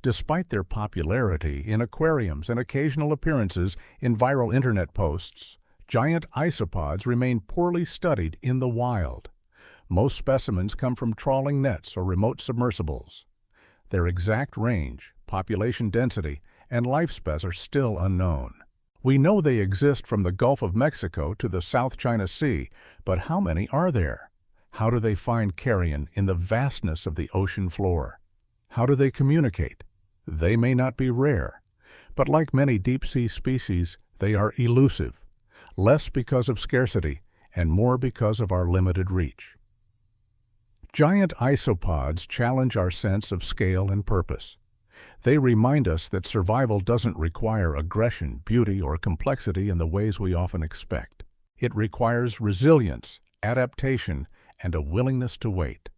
Despite their popularity in aquariums and occasional appearances in viral internet posts, giant isopods remain poorly studied in the wild. Most specimens come from trawling nets or remote submersibles. Their exact range, population density, and lifespan are still unknown. We know they exist from the Gulf of Mexico to the South China Sea, but how many are there? How do they find carrion in the vastness of the ocean floor? How do they communicate? They may not be rare, but like many deep-sea species, they are elusive, less because of scarcity and more because of our limited reach. Giant isopods challenge our sense of scale and purpose. They remind us that survival doesn't require aggression, beauty, or complexity in the ways we often expect. It requires resilience, adaptation, and a willingness to wait.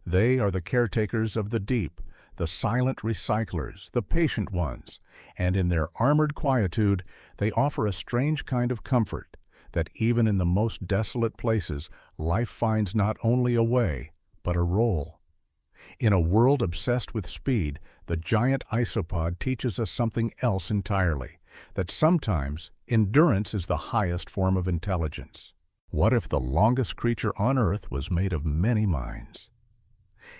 They are the caretakers of the deep, the silent recyclers, the patient ones, and in their armored quietude, they offer a strange kind of comfort that even in the most desolate places, life finds not only a way, but a role. In a world obsessed with speed, the giant isopod teaches us something else entirely, that sometimes endurance is the highest form of intelligence. What if the longest creature on Earth was made of many minds?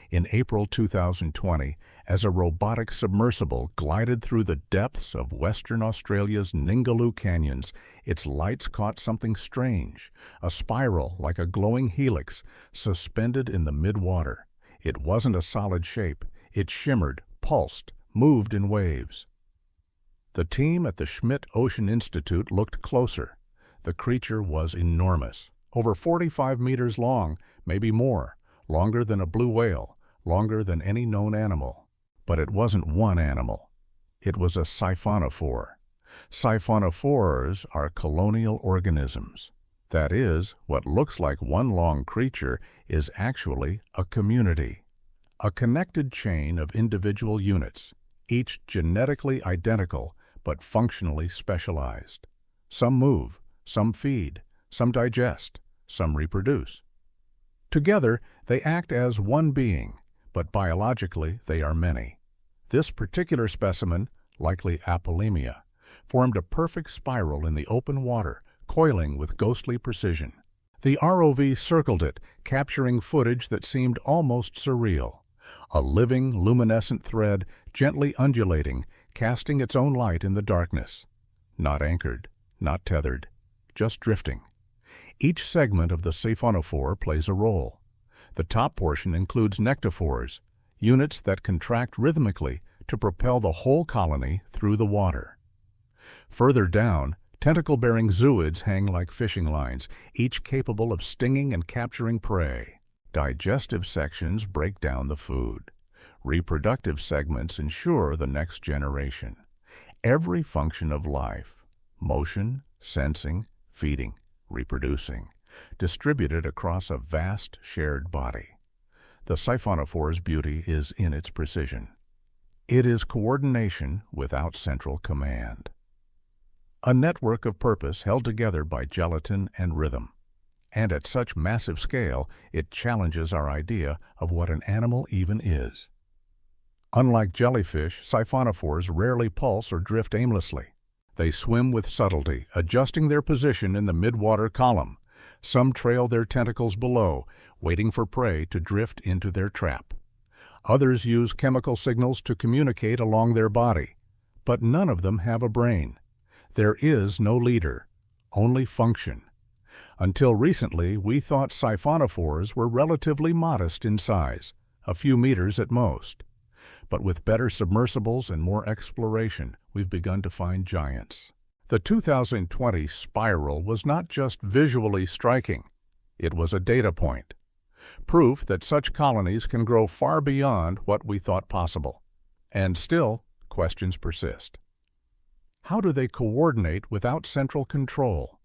In April 2020, as a robotic submersible glided through the depths of Western Australia's Ningaloo Canyons, its lights caught something strange, a spiral like a glowing helix suspended in the mid-water. It wasn't a solid shape. It shimmered, pulsed, moved in waves. The team at the Schmidt Ocean Institute looked closer. The creature was enormous, over 45 meters long, maybe more, longer than a blue whale, longer than any known animal. But it wasn't one animal. It was a siphonophore. Siphonophores are colonial organisms. That is, what looks like one long creature is actually a community, a connected chain of individual units, each genetically identical but functionally specialized. Some move, some feed, some digest, some reproduce. Together, they act as one being, but biologically they are many. This particular specimen, likely Apolemia, formed a perfect spiral in the open water, coiling with ghostly precision. The ROV circled it, capturing footage that seemed almost surreal. A living, luminescent thread, gently undulating, casting its own light in the darkness. Not anchored, not tethered, just drifting. Each segment of the siphonophore plays a role. The top portion includes nectophores, units that contract rhythmically to propel the whole colony through the water. Further down, tentacle-bearing zooids hang like fishing lines, each capable of stinging and capturing prey. Digestive sections break down the food. Reproductive segments ensure the next generation. Every function of life, motion, sensing, feeding, reproducing, distributed across a vast shared body. The siphonophore's beauty is in its precision. It is coordination without central command. A network of purpose held together by gelatin and rhythm. And at such massive scale, it challenges our idea of what an animal even is. Unlike jellyfish, siphonophores rarely pulse or drift aimlessly. They swim with subtlety, adjusting their position in the midwater column. Some trail their tentacles below, waiting for prey to drift into their trap. Others use chemical signals to communicate along their body. But none of them have a brain. There is no leader, only function. Until recently, we thought siphonophores were relatively modest in size, a few meters at most. But with better submersibles and more exploration, we've begun to find giants. The 2020 spiral was not just visually striking. It was a data point. Proof that such colonies can grow far beyond what we thought possible. And still, questions persist. How do they coordinate without central control?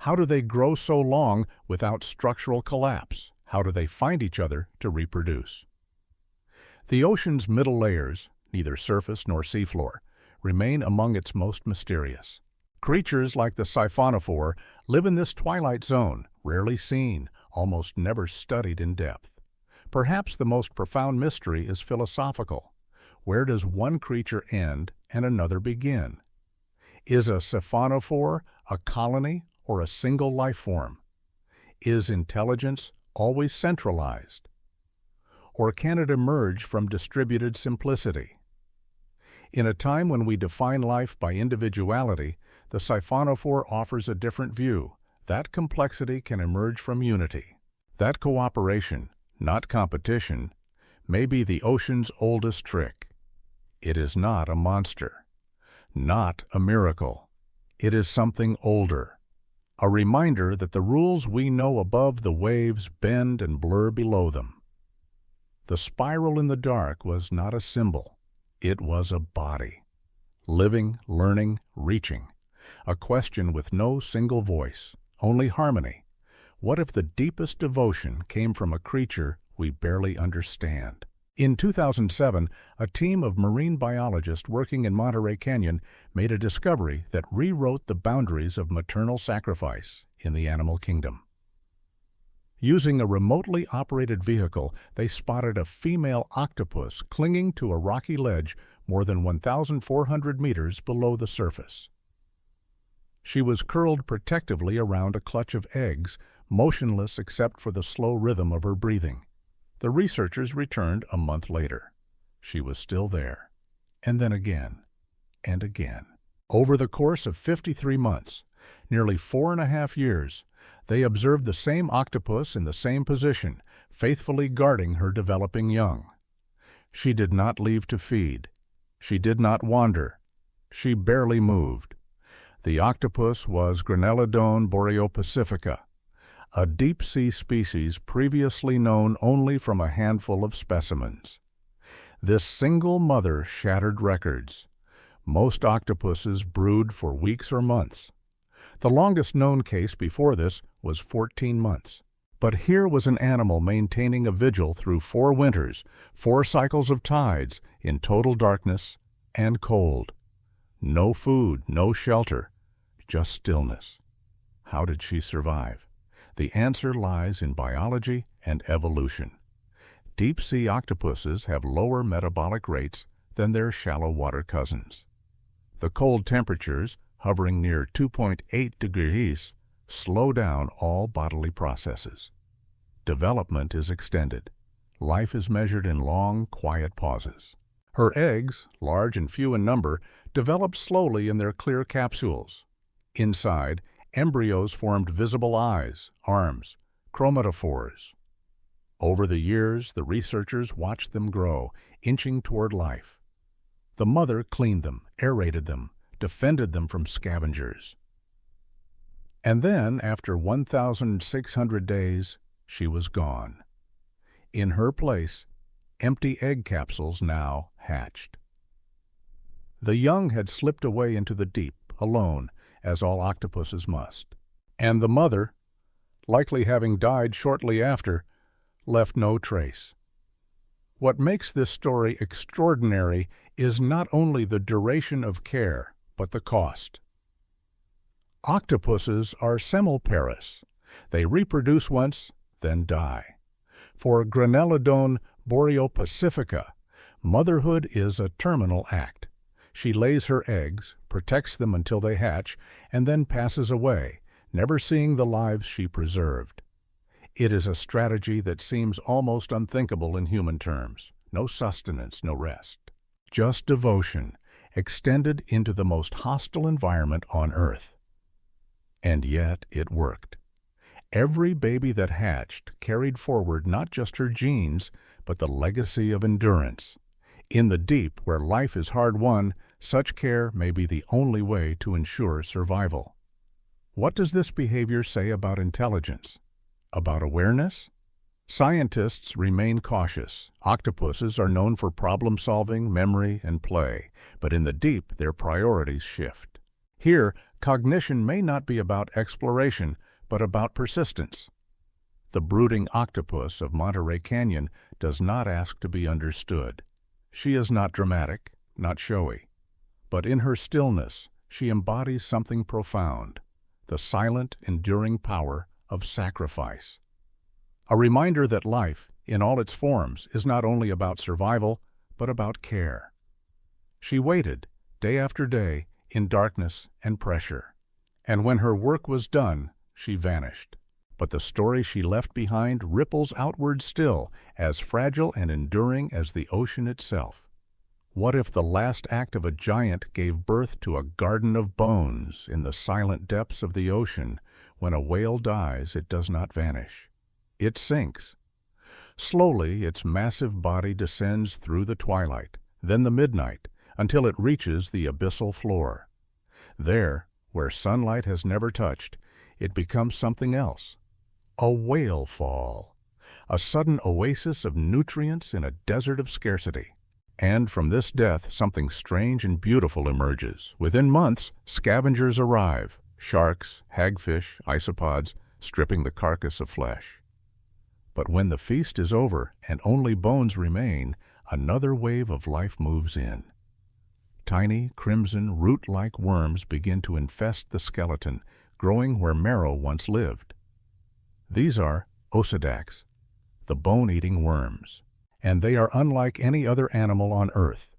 How do they grow so long without structural collapse? How do they find each other to reproduce? The ocean's middle layers, neither surface nor seafloor, remain among its most mysterious. Creatures like the siphonophore live in this twilight zone, rarely seen, almost never studied in depth. Perhaps the most profound mystery is philosophical. Where does one creature end and another begin? Is a siphonophore a colony or a single life form? Is intelligence always centralized? Or can it emerge from distributed simplicity? In a time when we define life by individuality, the siphonophore offers a different view. That complexity can emerge from unity. That cooperation, not competition, may be the ocean's oldest trick. It is not a monster, not a miracle. It is something older, a reminder that the rules we know above the waves bend and blur below them. The spiral in the dark was not a symbol. It was a body. Living, learning, reaching. A question with no single voice, only harmony. What if the deepest devotion came from a creature we barely understand? In 2007, a team of marine biologists working in Monterey Canyon made a discovery that rewrote the boundaries of maternal sacrifice in the animal kingdom. Using a remotely operated vehicle, they spotted a female octopus clinging to a rocky ledge more than 1,400 meters below the surface. She was curled protectively around a clutch of eggs, motionless except for the slow rhythm of her breathing. The researchers returned a month later. She was still there, and then again, and again. Over the course of 53 months, nearly 4.5 years, they observed the same octopus in the same position, faithfully guarding her developing young. She did not leave to feed. She did not wander. She barely moved. The octopus was Granellodon boreopacifica, a deep-sea species previously known only from a handful of specimens. This single mother shattered records. Most octopuses brood for weeks or months. The longest known case before this was 14 months. But here was an animal maintaining a vigil through 4 winters, 4 cycles of tides, in total darkness and cold. No food, no shelter, just stillness. How did she survive? The answer lies in biology and evolution. Deep-sea octopuses have lower metabolic rates than their shallow water cousins. The cold temperatures, hovering near 2.8 degrees, slow down all bodily processes. Development is extended. Life is measured in long, quiet pauses. Her eggs, large and few in number, develop slowly in their clear capsules. Inside, embryos formed visible eyes, arms, chromatophores. Over the years, the researchers watched them grow, inching toward life. The mother cleaned them, aerated them, defended them from scavengers. And then, after 1,600 days, she was gone. In her place, empty egg capsules now hatched. The young had slipped away into the deep, alone, as all octopuses must. And the mother, likely having died shortly after, left no trace. What makes this story extraordinary is not only the duration of care, but the cost. Octopuses are semiparous. They reproduce once, then die. For Granellodon boreopacifica, motherhood is a terminal act. She lays her eggs, protects them until they hatch, and then passes away, never seeing the lives she preserved. It is a strategy that seems almost unthinkable in human terms. No sustenance, no rest. Just devotion, extended into the most hostile environment on Earth. And yet it worked. Every baby that hatched carried forward not just her genes, but the legacy of endurance. In the deep, where life is hard-won, such care may be the only way to ensure survival. What does this behavior say about intelligence? About awareness? Scientists remain cautious. Octopuses are known for problem-solving, memory, and play, but in the deep, their priorities shift. Here, cognition may not be about exploration, but about persistence. The brooding octopus of Monterey Canyon does not ask to be understood. She is not dramatic, not showy, but in her stillness, she embodies something profound, the silent, enduring power of sacrifice. A reminder that life, in all its forms, is not only about survival, but about care. She waited, day after day, in darkness and pressure. And when her work was done, she vanished. But the story she left behind ripples outward still, as fragile and enduring as the ocean itself. What if the last act of a giant gave birth to a garden of bones in the silent depths of the ocean? When a whale dies, it does not vanish. It sinks. Slowly, its massive body descends through the twilight, then the midnight, until it reaches the abyssal floor. There, where sunlight has never touched, it becomes something else. A whale fall, a sudden oasis of nutrients in a desert of scarcity. And from this death, something strange and beautiful emerges. Within months, scavengers arrive, sharks, hagfish, isopods, stripping the carcass of flesh. But when the feast is over and only bones remain, another wave of life moves in. Tiny, crimson, root-like worms begin to infest the skeleton, growing where marrow once lived. These are Osedax, the bone-eating worms, and they are unlike any other animal on Earth.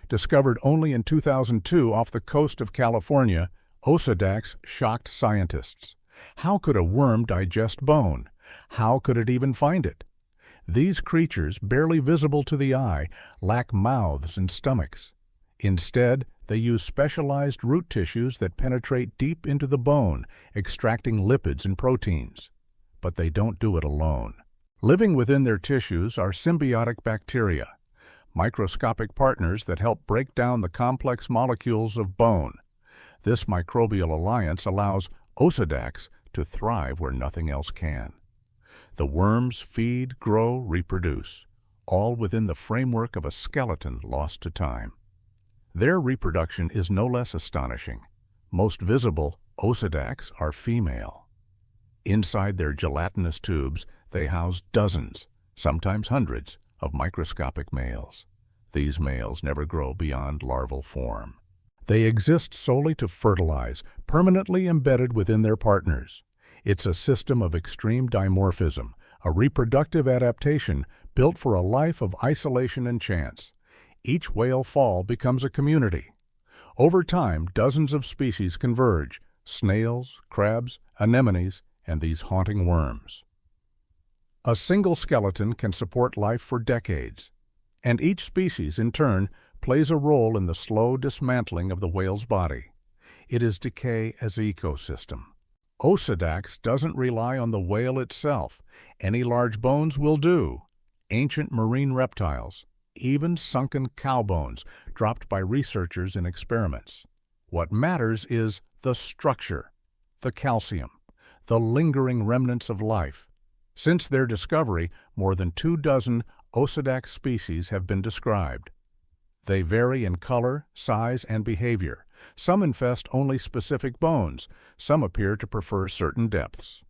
Discovered only in 2002 off the coast of California, Osedax shocked scientists. How could a worm digest bone? How could it even find it? These creatures, barely visible to the eye, lack mouths and stomachs. Instead, they use specialized root tissues that penetrate deep into the bone, extracting lipids and proteins. But they don't do it alone. Living within their tissues are symbiotic bacteria, microscopic partners that help break down the complex molecules of bone. This microbial alliance allows Osedax to thrive where nothing else can. The worms feed, grow, reproduce, all within the framework of a skeleton lost to time. Their reproduction is no less astonishing. Most visible, Osedax are female. Inside their gelatinous tubes, they house dozens, sometimes hundreds, of microscopic males. These males never grow beyond larval form. They exist solely to fertilize, permanently embedded within their partners. It's a system of extreme dimorphism, a reproductive adaptation built for a life of isolation and chance. Each whale fall becomes a community. Over time, dozens of species converge: snails, crabs, anemones, and these haunting worms. A single skeleton can support life for decades, and each species, in turn, plays a role in the slow dismantling of the whale's body. It is decay as ecosystem. Osedax doesn't rely on the whale itself. Any large bones will do. Ancient marine reptiles, even sunken cow bones dropped by researchers in experiments. What matters is the structure, the calcium, the lingering remnants of life. Since their discovery, more than 24 Osedax species have been described. They vary in color, size, and behavior. Some infest only specific bones, some appear to prefer certain depths.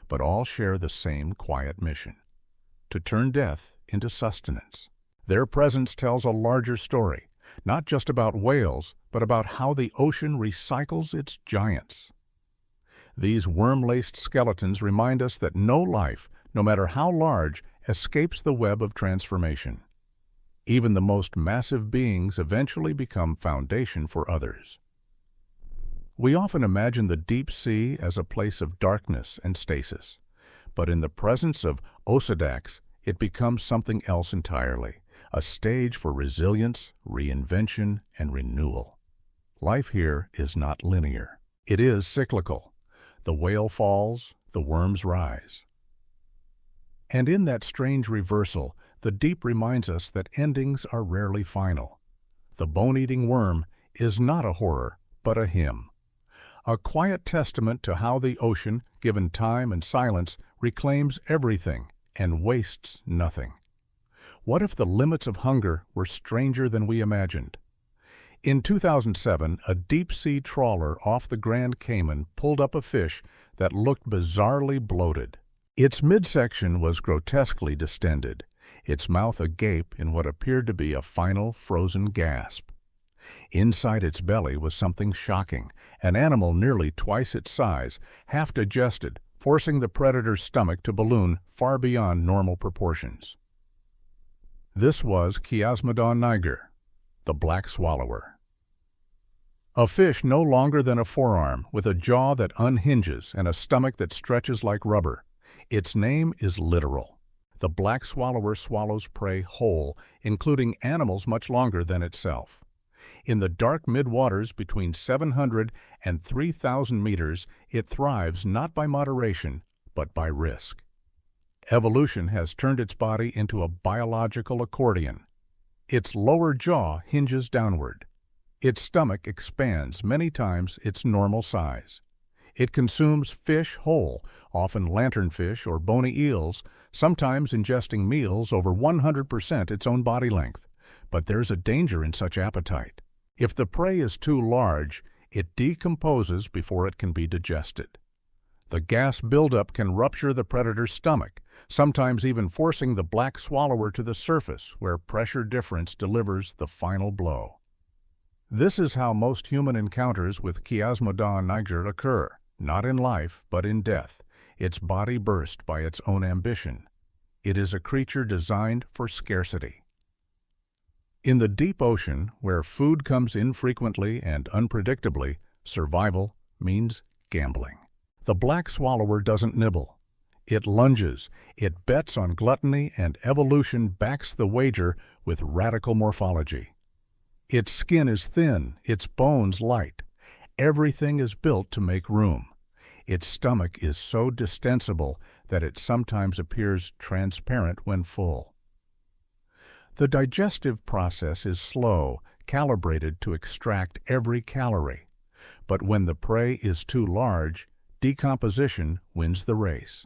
But all share the same quiet mission: to turn death into sustenance. Their presence tells a larger story, not just about whales, but about how the ocean recycles its giants. These worm-laced skeletons remind us that no life, no matter how large, escapes the web of transformation. Even the most massive beings eventually become foundation for others. We often imagine the deep sea as a place of darkness and stasis, but in the presence of Osedax, it becomes something else entirely, a stage for resilience, reinvention, and renewal. Life here is not linear. It is cyclical. The whale falls, the worms rise. And in that strange reversal, the deep reminds us that endings are rarely final. The bone-eating worm is not a horror, but a hymn. A quiet testament to how the ocean, given time and silence, reclaims everything and wastes nothing. What if the limits of hunger were stranger than we imagined? In 2007, a deep-sea trawler off the Grand Cayman pulled up a fish that looked bizarrely bloated. Its midsection was grotesquely distended, its mouth agape in what appeared to be a final frozen gasp. Inside its belly was something shocking, an animal nearly twice its size, half digested, forcing the predator's stomach to balloon far beyond normal proportions. This was Chiasmodon niger, the black swallower. A fish no longer than a forearm, with a jaw that unhinges and a stomach that stretches like rubber. Its name is literal. The black swallower swallows prey whole, including animals much longer than itself. In the dark midwaters between 700 and 3,000 meters, it thrives not by moderation, but by risk. Evolution has turned its body into a biological accordion. Its lower jaw hinges downward. Its stomach expands many times its normal size. It consumes fish whole, often lanternfish or bony eels, sometimes ingesting meals over 100% its own body length. But there's a danger in such appetite. If the prey is too large, it decomposes before it can be digested. The gas buildup can rupture the predator's stomach, sometimes even forcing the black swallower to the surface, where pressure difference delivers the final blow. This is how most human encounters with Chiasmodon niger occur, not in life, but in death, its body burst by its own ambition. It is a creature designed for scarcity. In the deep ocean, where food comes infrequently and unpredictably, survival means gambling. The black swallower doesn't nibble. It lunges, it bets on gluttony, and evolution backs the wager with radical morphology. Its skin is thin, its bones light. Everything is built to make room. Its stomach is so distensible that it sometimes appears transparent when full. The digestive process is slow, calibrated to extract every calorie. But when the prey is too large, decomposition wins the race.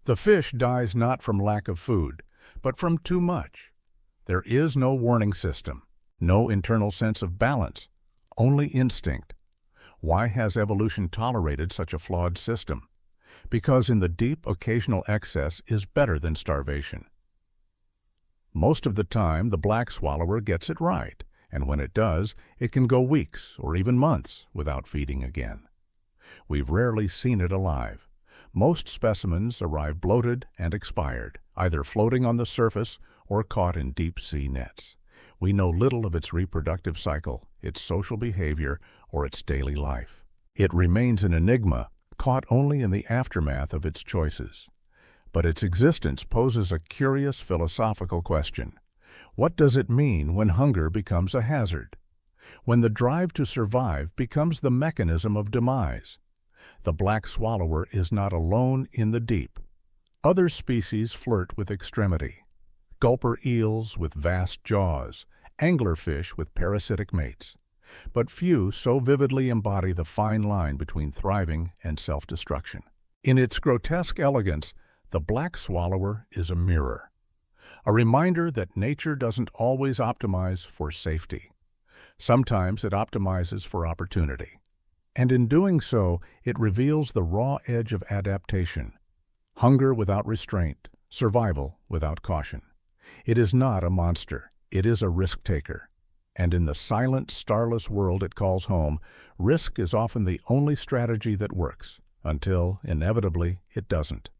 The fish dies not from lack of food, but from too much. There is no warning system, no internal sense of balance, only instinct. Why has evolution tolerated such a flawed system? Because in the deep, occasional excess is better than starvation. Most of the time, the black swallower gets it right, and when it does, it can go weeks or even months without feeding again. We've rarely seen it alive. Most specimens arrive bloated and expired, either floating on the surface or caught in deep-sea nets. We know little of its reproductive cycle, its social behavior, or its daily life. It remains an enigma, caught only in the aftermath of its choices. But its existence poses a curious philosophical question. What does it mean when hunger becomes a hazard? When the drive to survive becomes the mechanism of demise? The black swallower is not alone in the deep. Other species flirt with extremity. Gulper eels with vast jaws, anglerfish with parasitic mates. But few so vividly embody the fine line between thriving and self-destruction. In its grotesque elegance, the black swallower is a mirror. A reminder that nature doesn't always optimize for safety. Sometimes it optimizes for opportunity. And in doing so, it reveals the raw edge of adaptation. Hunger without restraint, survival without caution. It is not a monster, it is a risk-taker. And in the silent, starless world it calls home, risk is often the only strategy that works, until, inevitably, it doesn't.